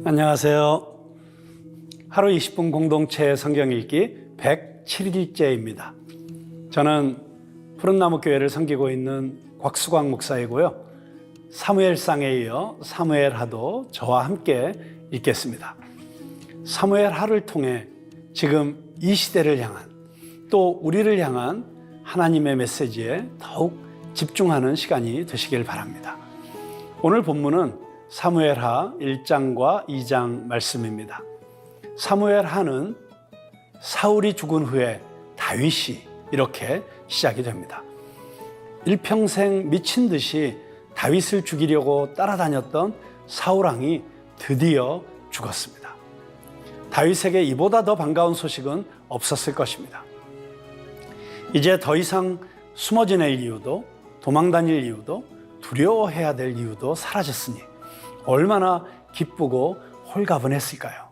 안녕하세요. 하루 20분 공동체 성경 읽기 107일째입니다. 저는 푸른나무 교회를 섬기고 있는 곽수광 목사이고요. 사무엘상에 이어 사무엘하도 저와 함께 읽겠습니다. 사무엘하를 통해 지금 이 시대를 향한, 또 우리를 향한 하나님의 메시지에 더욱 집중하는 시간이 되시길 바랍니다. 오늘 본문은 사무엘하 1장과 2장 말씀입니다. 사무엘하는 사울이 죽은 후에 다윗이 이렇게 시작이 됩니다. 일평생 미친 듯이 다윗을 죽이려고 따라다녔던 사울왕이 드디어 죽었습니다. 다윗에게 이보다 더 반가운 소식은 없었을 것입니다. 이제 더 이상 숨어 지낼 이유도, 도망 다닐 이유도, 두려워해야 될 이유도 사라졌으니 얼마나 기쁘고 홀가분했을까요?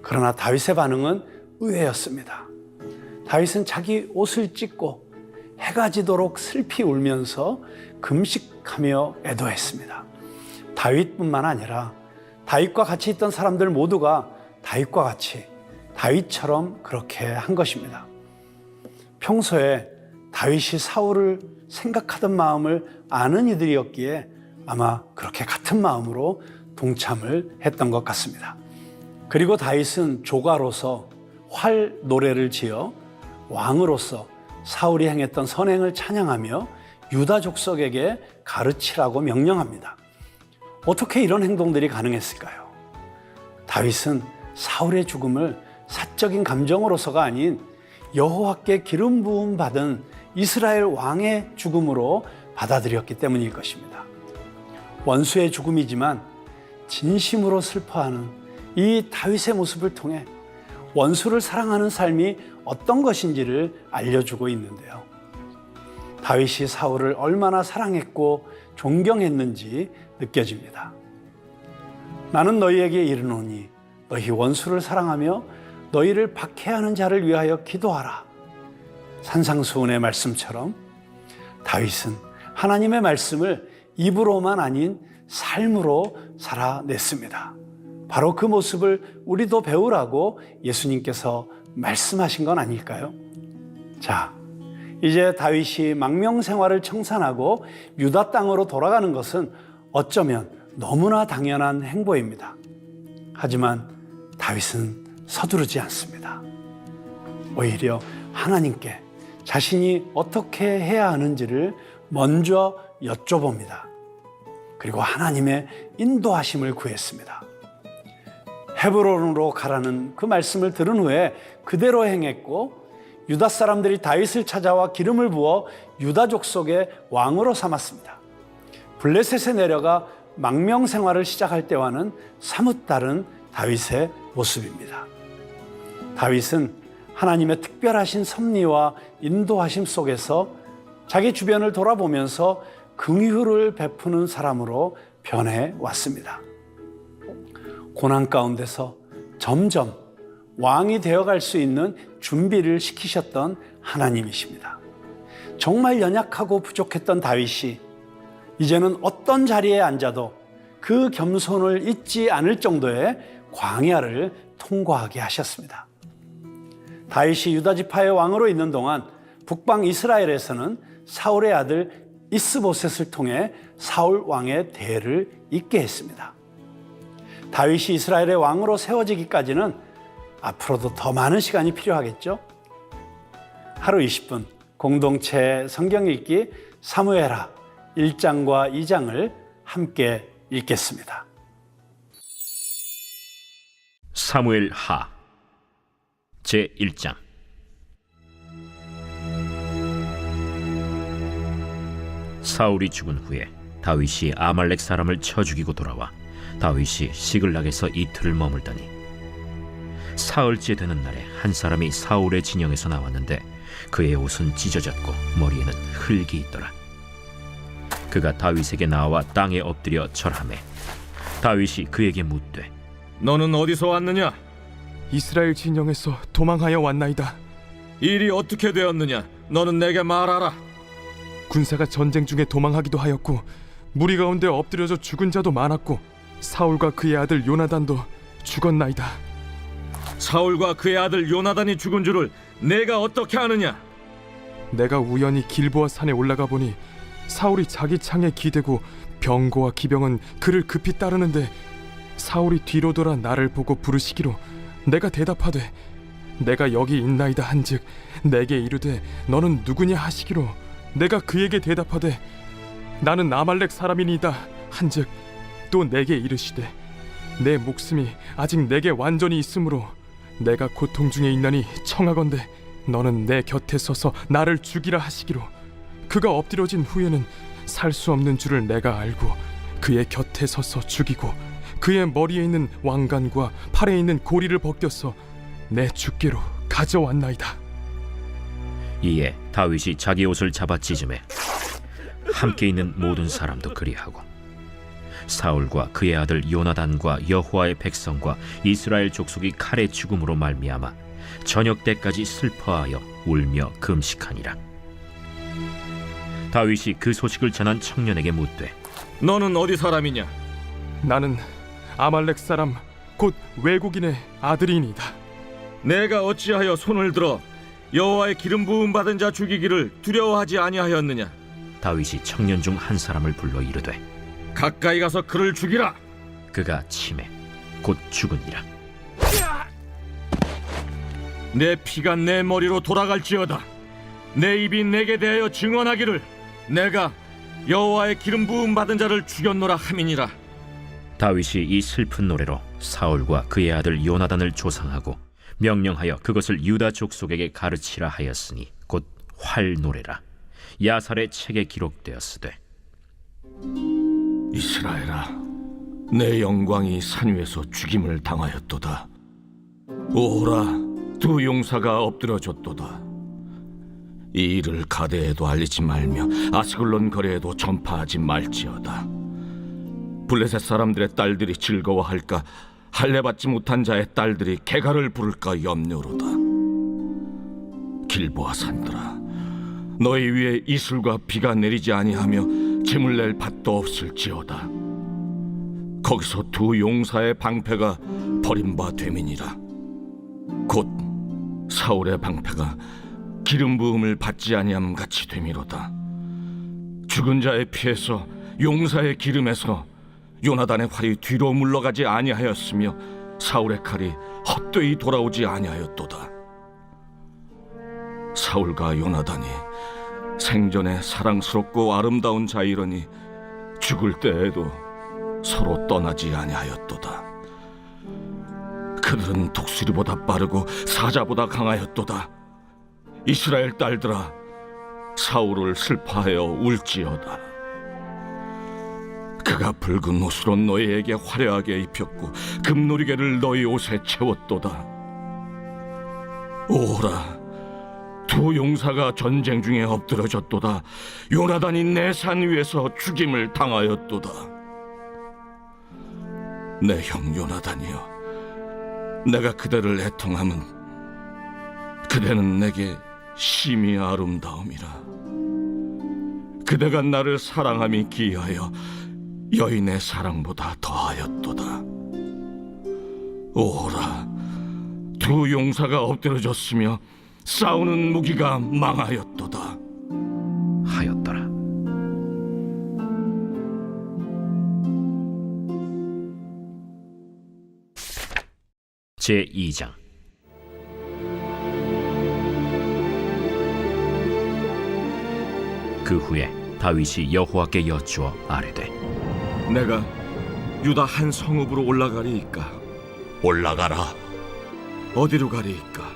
그러나 다윗의 반응은 의외였습니다. 다윗은 자기 옷을 찢고 해가 지도록 슬피 울면서 금식하며 애도했습니다. 다윗뿐만 아니라 다윗과 같이 있던 사람들 모두가 다윗과 같이 다윗처럼 그렇게 한 것입니다. 평소에 다윗이 사울을 생각하던 마음을 아는 이들이었기에 아마 그렇게 같은 마음으로 동참을 했던 것 같습니다. 그리고 다윗은 조가로서 활 노래를 지어 왕으로서 사울이 행했던 선행을 찬양하며 유다 족속에게 가르치라고 명령합니다. 어떻게 이런 행동들이 가능했을까요? 다윗은 사울의 죽음을 사적인 감정으로서가 아닌 여호와께 기름 부음 받은 이스라엘 왕의 죽음으로 받아들였기 때문일 것입니다. 원수의 죽음이지만 진심으로 슬퍼하는 이 다윗의 모습을 통해 원수를 사랑하는 삶이 어떤 것인지를 알려주고 있는데요. 다윗이 사울을 얼마나 사랑했고 존경했는지 느껴집니다. 나는 너희에게 이르노니 너희 원수를 사랑하며 너희를 박해하는 자를 위하여 기도하라. 산상수훈의 말씀처럼 다윗은 하나님의 말씀을 입으로만 아닌 삶으로 살아냈습니다. 바로 그 모습을 우리도 배우라고 예수님께서 말씀하신 건 아닐까요? 자, 이제 다윗이 망명생활을 청산하고 유다 땅으로 돌아가는 것은 어쩌면 너무나 당연한 행보입니다. 하지만 다윗은 서두르지 않습니다. 오히려 하나님께 자신이 어떻게 해야 하는지를 먼저 여쭤봅니다. 그리고 하나님의 인도하심을 구했습니다. 헤브론으로 가라는 그 말씀을 들은 후에 그대로 행했고 유다 사람들이 다윗을 찾아와 기름을 부어 유다 족속의 왕으로 삼았습니다. 블레셋에 내려가 망명 생활을 시작할 때와는 사뭇 다른 다윗의 모습입니다. 다윗은 하나님의 특별하신 섭리와 인도하심 속에서 자기 주변을 돌아보면서 긍휼을 베푸는 사람으로 변해 왔습니다. 고난 가운데서 점점 왕이 되어갈 수 있는 준비를 시키셨던 하나님이십니다. 정말 연약하고 부족했던 다윗이 이제는 어떤 자리에 앉아도 그 겸손을 잊지 않을 정도의 광야를 통과하게 하셨습니다. 다윗이 유다 지파의 왕으로 있는 동안 북방 이스라엘에서는 사울의 아들 이스보셋을 통해 사울 왕의 대를 잇게 했습니다. 다윗이 이스라엘의 왕으로 세워지기까지는 앞으로도 더 많은 시간이 필요하겠죠? 하루 20분 공동체 성경 읽기 사무엘하 1장과 2장을 함께 읽겠습니다. 사무엘하 제1장. 사울이 죽은 후에 다윗이 아말렉 사람을 쳐 죽이고 돌아와 다윗이 시글락에서 이틀을 머물더니 사흘째 되는 날에 한 사람이 사울의 진영에서 나왔는데 그의 옷은 찢어졌고 머리에는 흙이 있더라. 그가 다윗에게 나와 땅에 엎드려 절하매 다윗이 그에게 묻되 너는 어디서 왔느냐? 이스라엘 진영에서 도망하여 왔나이다. 일이 어떻게 되었느냐? 너는 내게 말하라. 군사가 전쟁 중에 도망하기도 하였고 무리 가운데 엎드려져 죽은 자도 많았고 사울과 그의 아들 요나단도 죽었나이다. 사울과 그의 아들 요나단이 죽은 줄을 내가 어떻게 아느냐? 내가 우연히 길보아 산에 올라가 보니 사울이 자기 창에 기대고 병거와 기병은 그를 급히 따르는데 사울이 뒤로 돌아 나를 보고 부르시기로 내가 대답하되 내가 여기 있나이다 한즉 내게 이르되 너는 누구냐 하시기로 내가 그에게 대답하되 나는 아말렉 사람이니이다 한즉 또 내게 이르시되 내 목숨이 아직 내게 완전히 있으므로 내가 고통 중에 있나니 청하건대 너는 내 곁에 서서 나를 죽이라 하시기로 그가 엎드려진 후에는 살 수 없는 줄을 내가 알고 그의 곁에 서서 죽이고 그의 머리에 있는 왕관과 팔에 있는 고리를 벗겨서 내 주께로 가져왔나이다. 이에 다윗이 자기 옷을 잡아 찢음에 함께 있는 모든 사람도 그리하고 사울과 그의 아들 요나단과 여호와의 백성과 이스라엘 족속이 칼의 죽음으로 말미암아 저녁 때까지 슬퍼하여 울며 금식하니라. 다윗이 그 소식을 전한 청년에게 묻되 너는 어디 사람이냐? 나는 아말렉 사람 곧 외국인의 아들이니이다. 내가 어찌하여 손을 들어 여호와의 기름 부음 받은 자 죽이기를 두려워하지 아니하였느냐? 다윗이 청년 중 한 사람을 불러 이르되 가까이 가서 그를 죽이라. 그가 치매 곧 죽으니라. 내 피가 내 머리로 돌아갈지어다. 내 입이 내게 대하여 증언하기를 내가 여호와의 기름 부음 받은 자를 죽였노라 함이니라. 다윗이 이 슬픈 노래로 사울과 그의 아들 요나단을 조상하고 명령하여 그것을 유다 족속에게 가르치라 하였으니 곧 활 노래라. 야살의 책에 기록되었으되 이스라엘아, 내 영광이 산 위에서 죽임을 당하였도다. 오호라, 두 용사가 엎드려졌도다. 이 일을 가데에도 알리지 말며 아스글론 거리에도 전파하지 말지어다. 블레셋 사람들의 딸들이 즐거워할까, 할례받지 못한 자의 딸들이 개가를 부를까 염려로다. 길보아 산들아, 너희 위에 이슬과 비가 내리지 아니하며 재물 낼 밭도 없을지어다. 거기서 두 용사의 방패가 버림바 됨이니라. 곧 사울의 방패가 기름 부음을 받지 아니함 같이 됨이로다. 죽은 자의 피에서 용사의 기름에서 요나단의 활이 뒤로 물러가지 아니하였으며 사울의 칼이 헛되이 돌아오지 아니하였도다. 사울과 요나단이 생전에 사랑스럽고 아름다운 자이러니 죽을 때에도 서로 떠나지 아니하였도다. 그들은 독수리보다 빠르고 사자보다 강하였도다. 이스라엘 딸들아, 사울을 슬퍼하여 울지어다. 그가 붉은 옷으로 너희에게 화려하게 입혔고 금노리개를 너희 옷에 채웠도다. 오라, 두 용사가 전쟁 중에 엎드러졌도다. 요나단이 내 산 위에서 죽임을 당하였도다. 내 형 요나단이여, 내가 그대를 애통함은 그대는 내게 심히 아름다움이라. 그대가 나를 사랑함이 기이하여 여인의 사랑보다 더하였도다. 오라, 두 용사가 엎드러졌으며 싸우는 무기가 망하였도다. 하였더라. 제2장. 그 후에 다윗이 여호와께 여쭈어 아뢰되 내가 유다 한 성읍으로 올라가리이까? 올라가라. 어디로 가리이까?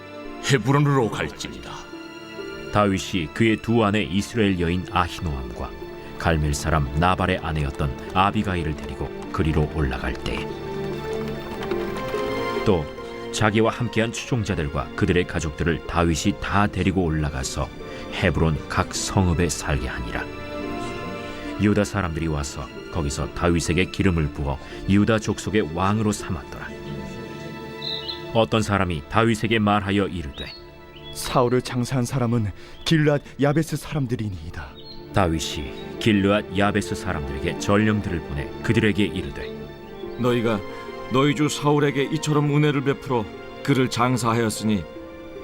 헤브론으로 갈지니라. 다윗이 그의 두 아내 이스라엘 여인 아히노암과 갈멜 사람 나발의 아내였던 아비가일을 데리고 그리로 올라갈 때에 또 자기와 함께한 추종자들과 그들의 가족들을 다윗이 다 데리고 올라가서 헤브론 각 성읍에 살게 하니라. 유다 사람들이 와서 거기서 다윗에게 기름을 부어 유다 족속의 왕으로 삼았더라. 어떤 사람이 다윗에게 말하여 이르되 사울을 장사한 사람은 길앗 야베스 사람들이니이다. 다윗이 길르앗 야베스 사람들에게 전령들을 보내 그들에게 이르되 너희가 너희 주 사울에게 이처럼 은혜를 베풀어 그를 장사하였으니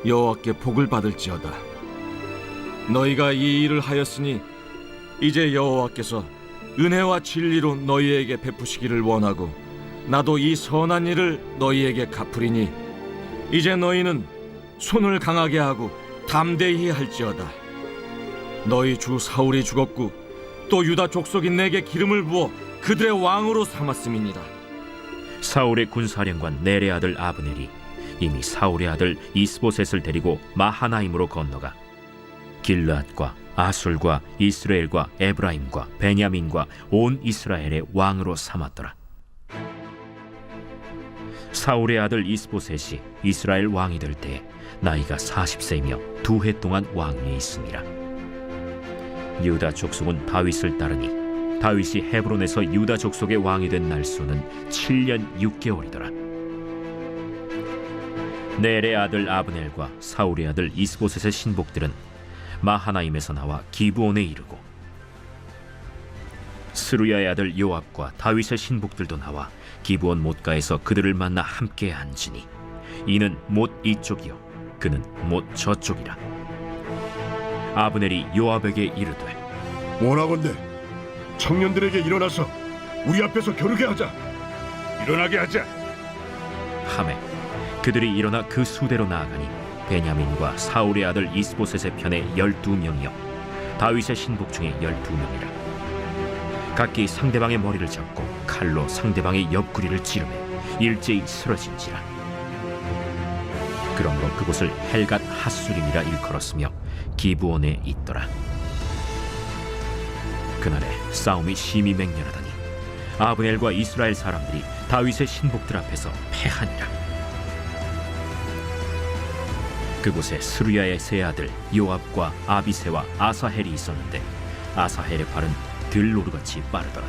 여호와께 복을 받을지어다. 너희가 이 일을 하였으니 이제 여호와께서 은혜와 진리로 너희에게 베푸시기를 원하고 나도 이 선한 일을 너희에게 갚으리니 이제 너희는 손을 강하게 하고 담대히 할지어다. 너희 주 사울이 죽었고 또 유다 족속이 내게 기름을 부어 그들의 왕으로 삼았음이니라. 사울의 군사령관 넬의 아들 아브넬이 이미 사울의 아들 이스보셋을 데리고 마하나임으로 건너가 길르앗과 아술과 이스라엘과 에브라임과 베냐민과 온 이스라엘의 왕으로 삼았더라. 사울의 아들 이스보셋이 이스라엘 왕이 될 때에 나이가 40세이며 2해 동안 왕위에 있으니라. 유다 족속은 다윗을 따르니 다윗이 헤브론에서 유다 족속의 왕이 된 날수는 7년 6개월이더라. 넬의 아들 아브넬과 사울의 아들 이스보셋의 신복들은 마하나임에서 나와 기브온에 이르고 스루야의 아들 요압과 다윗의 신복들도 나와 기브온 못가에서 그들을 만나 함께 앉으니 이는 못 이쪽이요 그는 못 저쪽이라. 아브넬이 요압에게 이르되 원하건대 청년들에게 일어나서 우리 앞에서 겨루게 하자. 일어나게 하자. 하매 그들이 일어나 그 수대로 나아가니 베냐민과 사울의 아들 이스보셋의 편에 12명이요 다윗의 신복 중에 12명이라. 각기 상대방의 머리를 잡고 칼로 상대방의 옆구리를 찌르매 일제히 쓰러진지라. 그러므로 그곳을 헬갓 핫수림이라 일컬었으며 기브온에 있더라. 그날에 싸움이 심히 맹렬하더니 아브넬과 이스라엘 사람들이 다윗의 신복들 앞에서 패하니라. 그곳에 스루야의 세 아들 요압과 아비새와 아사헬이 있었는데 아사헬의 팔은 들노루같이 빠르더라.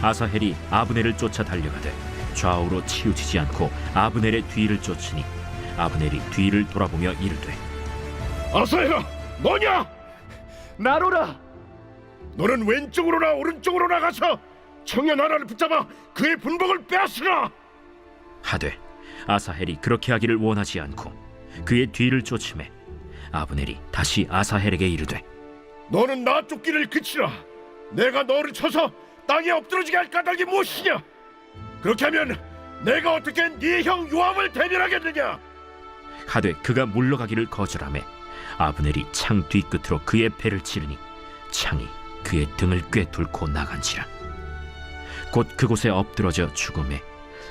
아사헬이 아브넬을 쫓아 달려가되 좌우로 치우치지 않고 아브넬의 뒤를 쫓으니 아브넬이 뒤를 돌아보며 이르되 아사헬아, 너냐? 나로라. 너는 왼쪽으로나 오른쪽으로 나가서 청년 하나를 붙잡아 그의 분복을 빼앗으라. 하되 아사헬이 그렇게 하기를 원하지 않고 그의 뒤를 쫓음에 아브넬이 다시 아사헬에게 이르되 너는 나 쫓기를 그치라. 내가 너를 쳐서 땅에 엎드러지게 할 까닭이 무엇이냐? 그렇게 하면 내가 어떻게 네 형 요압을 대변하겠느냐? 하되 그가 물러가기를 거절하매 아브넬이 창 뒤끝으로 그의 배를 찌르니 창이 그의 등을 꿰뚫고 나간지라. 곧 그곳에 엎드러져 죽음에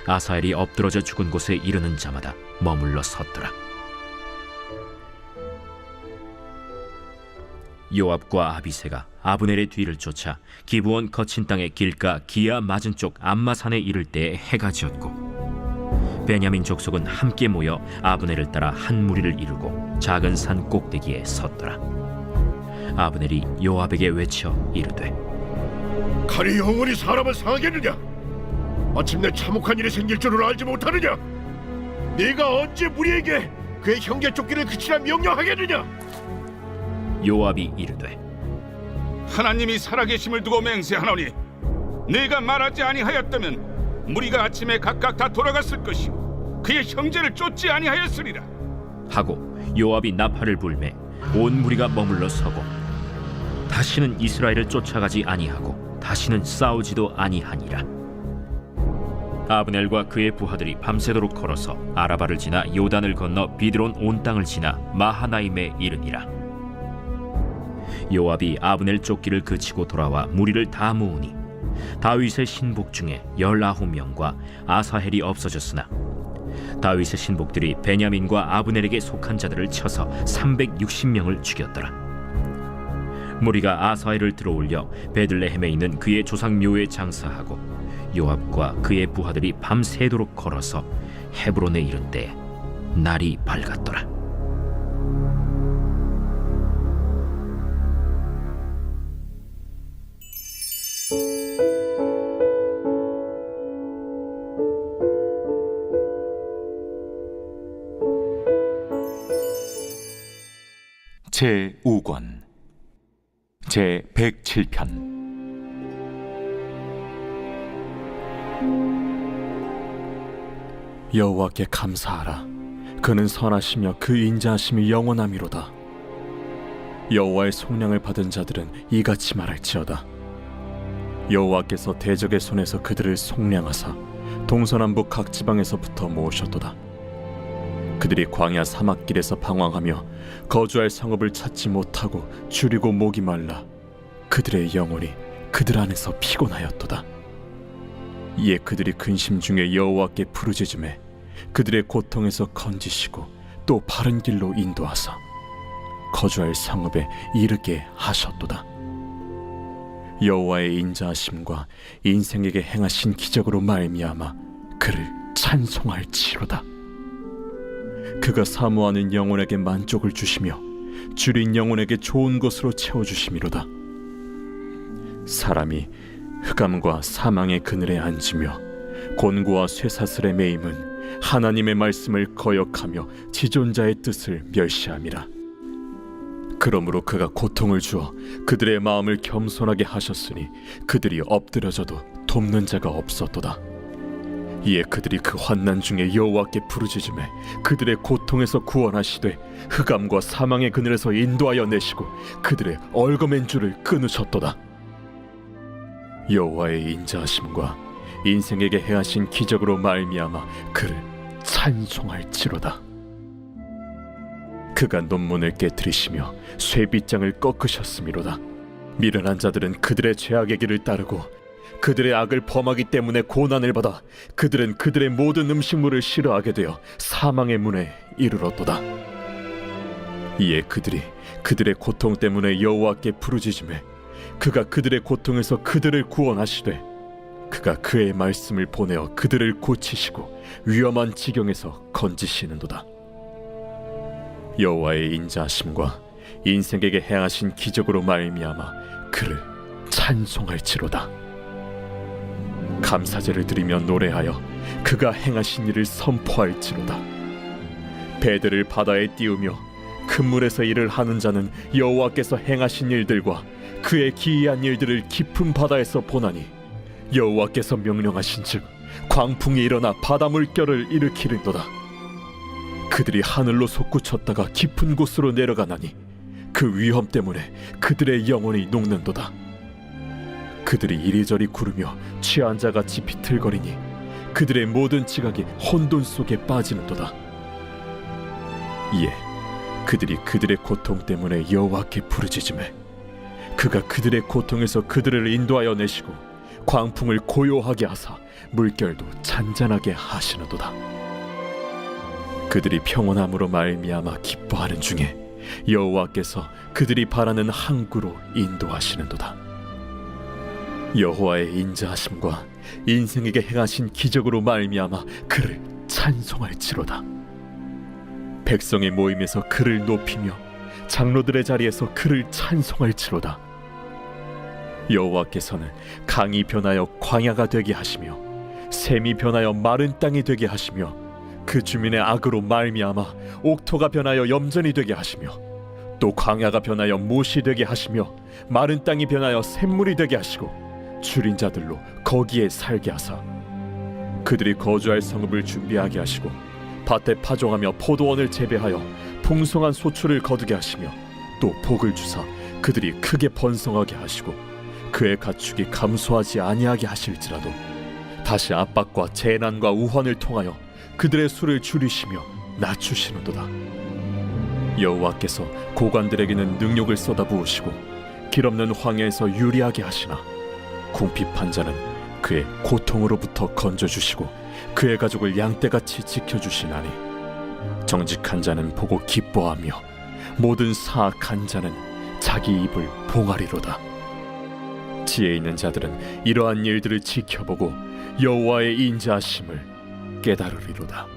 아사헬이 엎드러져 죽은 곳에 이르는 자마다 머물러 섰더라. 요압과 아비새가 아브넬의 뒤를 쫓아 기브온 거친 땅의 길가 기아 맞은 쪽 암마산에 이를 때에 해가 지었고 베냐민 족속은 함께 모여 아브넬을 따라 한 무리를 이루고 작은 산 꼭대기에 섰더라. 아브넬이 요압에게 외쳐 이르되 칼이 영원히 사람을 상하겠느냐? 마침내 참혹한 일이 생길 줄을 알지 못하느냐? 네가 언제 무리에게 그의 형제 쫓기를 그치라 명령하겠느냐? 요압이 이르되 하나님이 살아계심을 두고 맹세하노니 네가 말하지 아니하였다면 무리가 아침에 각각 다 돌아갔을 것이요 그의 형제를 쫓지 아니하였으리라. 하고 요압이 나팔을 불매 온 무리가 머물러 서고 다시는 이스라엘을 쫓아가지 아니하고 다시는 싸우지도 아니하니라. 아브넬과 그의 부하들이 밤새도록 걸어서 아라바를 지나 요단을 건너 비드론 온 땅을 지나 마하나임에 이르니라. 요압이 아브넬 쫓기를 그치고 돌아와 무리를 다 모으니 다윗의 신복 중에 19명과 아사헬이 없어졌으나 다윗의 신복들이 베냐민과 아브넬에게 속한 자들을 쳐서 360명을 죽였더라. 무리가 아사헬을 들어올려 베들레헴에 있는 그의 조상 묘에 장사하고 요압과 그의 부하들이 밤새도록 걸어서 헤브론에 이른 때에 날이 밝았더라. 제5권 제107편 여호와께 감사하라. 그는 선하시며 그 인자하심이 영원함이로다. 여호와의 속량을 받은 자들은 이같이 말할지어다. 여호와께서 대적의 손에서 그들을 속량하사 동서남북 각 지방에서부터 모으셨도다. 그들이 광야 사막길에서 방황하며 거주할 성읍을 찾지 못하고 줄이고 목이 말라 그들의 영혼이 그들 안에서 피곤하였도다. 이에 그들이 근심 중에 여호와께 부르짖음에 그들의 고통에서 건지시고 또 바른 길로 인도하사 거주할 성읍에 이르게 하셨도다. 여호와의 인자하심과 인생에게 행하신 기적으로 말미암아 그를 찬송할지로다. 그가 사모하는 영혼에게 만족을 주시며 줄인 영혼에게 좋은 것으로 채워주심이로다. 사람이 흑암과 사망의 그늘에 앉으며 곤고와 쇠사슬에 매임은 하나님의 말씀을 거역하며 지존자의 뜻을 멸시함이라. 그러므로 그가 고통을 주어 그들의 마음을 겸손하게 하셨으니 그들이 엎드려져도 돕는 자가 없었도다. 이에 그들이 그 환난 중에 여호와께 부르짖음에 그들의 고통에서 구원하시되 흑암과 사망의 그늘에서 인도하여 내시고 그들의 얽어맨 줄을 끊으셨도다. 여호와의 인자하심과 인생에게 행하신 기적으로 말미암아 그를 찬송할지로다. 그가 논문을 깨뜨리시며 쇠빗장을 꺾으셨음이로다. 미련한 자들은 그들의 죄악의 길을 따르고 그들의 악을 범하기 때문에 고난을 받아 그들은 그들의 모든 음식물을 싫어하게 되어 사망의 문에 이르렀도다. 이에 그들이 그들의 고통 때문에 여호와께 부르짖음에 그가 그들의 고통에서 그들을 구원하시되 그가 그의 말씀을 보내어 그들을 고치시고 위험한 지경에서 건지시는도다. 여호와의 인자하심과 인생에게 행하신 기적으로 말미암아 그를 찬송할지로다. 감사제를 드리며 노래하여 그가 행하신 일을 선포할지로다. 배들을 바다에 띄우며 큰 물에서 일을 하는 자는 여호와께서 행하신 일들과 그의 기이한 일들을 깊은 바다에서 보나니 여호와께서 명령하신즉 광풍이 일어나 바다 물결을 일으키는도다. 그들이 하늘로 솟구쳤다가 깊은 곳으로 내려가나니 그 위험 때문에 그들의 영혼이 녹는도다. 그들이 이리저리 구르며 취한 자같이 비틀거리니 그들의 모든 지각이 혼돈 속에 빠지는도다. 이에 그들이 그들의 고통 때문에 여호와께 부르짖음에 그가 그들의 고통에서 그들을 인도하여 내시고 광풍을 고요하게 하사 물결도 잔잔하게 하시는도다. 그들이 평온함으로 말미암아 기뻐하는 중에 여호와께서 그들이 바라는 항구로 인도하시는도다. 여호와의 인자하심과 인생에게 행하신 기적으로 말미암아 그를 찬송할지로다. 백성의 모임에서 그를 높이며 장로들의 자리에서 그를 찬송할지로다. 여호와께서는 강이 변하여 광야가 되게 하시며 샘이 변하여 마른 땅이 되게 하시며 그 주민의 악으로 말미암아 옥토가 변하여 염전이 되게 하시며 또 광야가 변하여 못이 되게 하시며 마른 땅이 변하여 샘물이 되게 하시고 줄인 자들로 거기에 살게 하사 그들이 거주할 성읍을 준비하게 하시고 밭에 파종하며 포도원을 재배하여 풍성한 소출을 거두게 하시며 또 복을 주사 그들이 크게 번성하게 하시고 그의 가축이 감소하지 아니하게 하실지라도 다시 압박과 재난과 우환을 통하여 그들의 수를 줄이시며 낮추시는도다. 여호와께서 고관들에게는 능력을 쏟아부으시고 길없는 황야에서 유리하게 하시나 궁핍한 자는 그의 고통으로부터 건져주시고 그의 가족을 양떼같이 지켜주시나니 정직한 자는 보고 기뻐하며 모든 사악한 자는 자기 입을 봉하리로다. 지혜 있는 자들은 이러한 일들을 지켜보고 여호와의 인자하심을 깨달으리로다.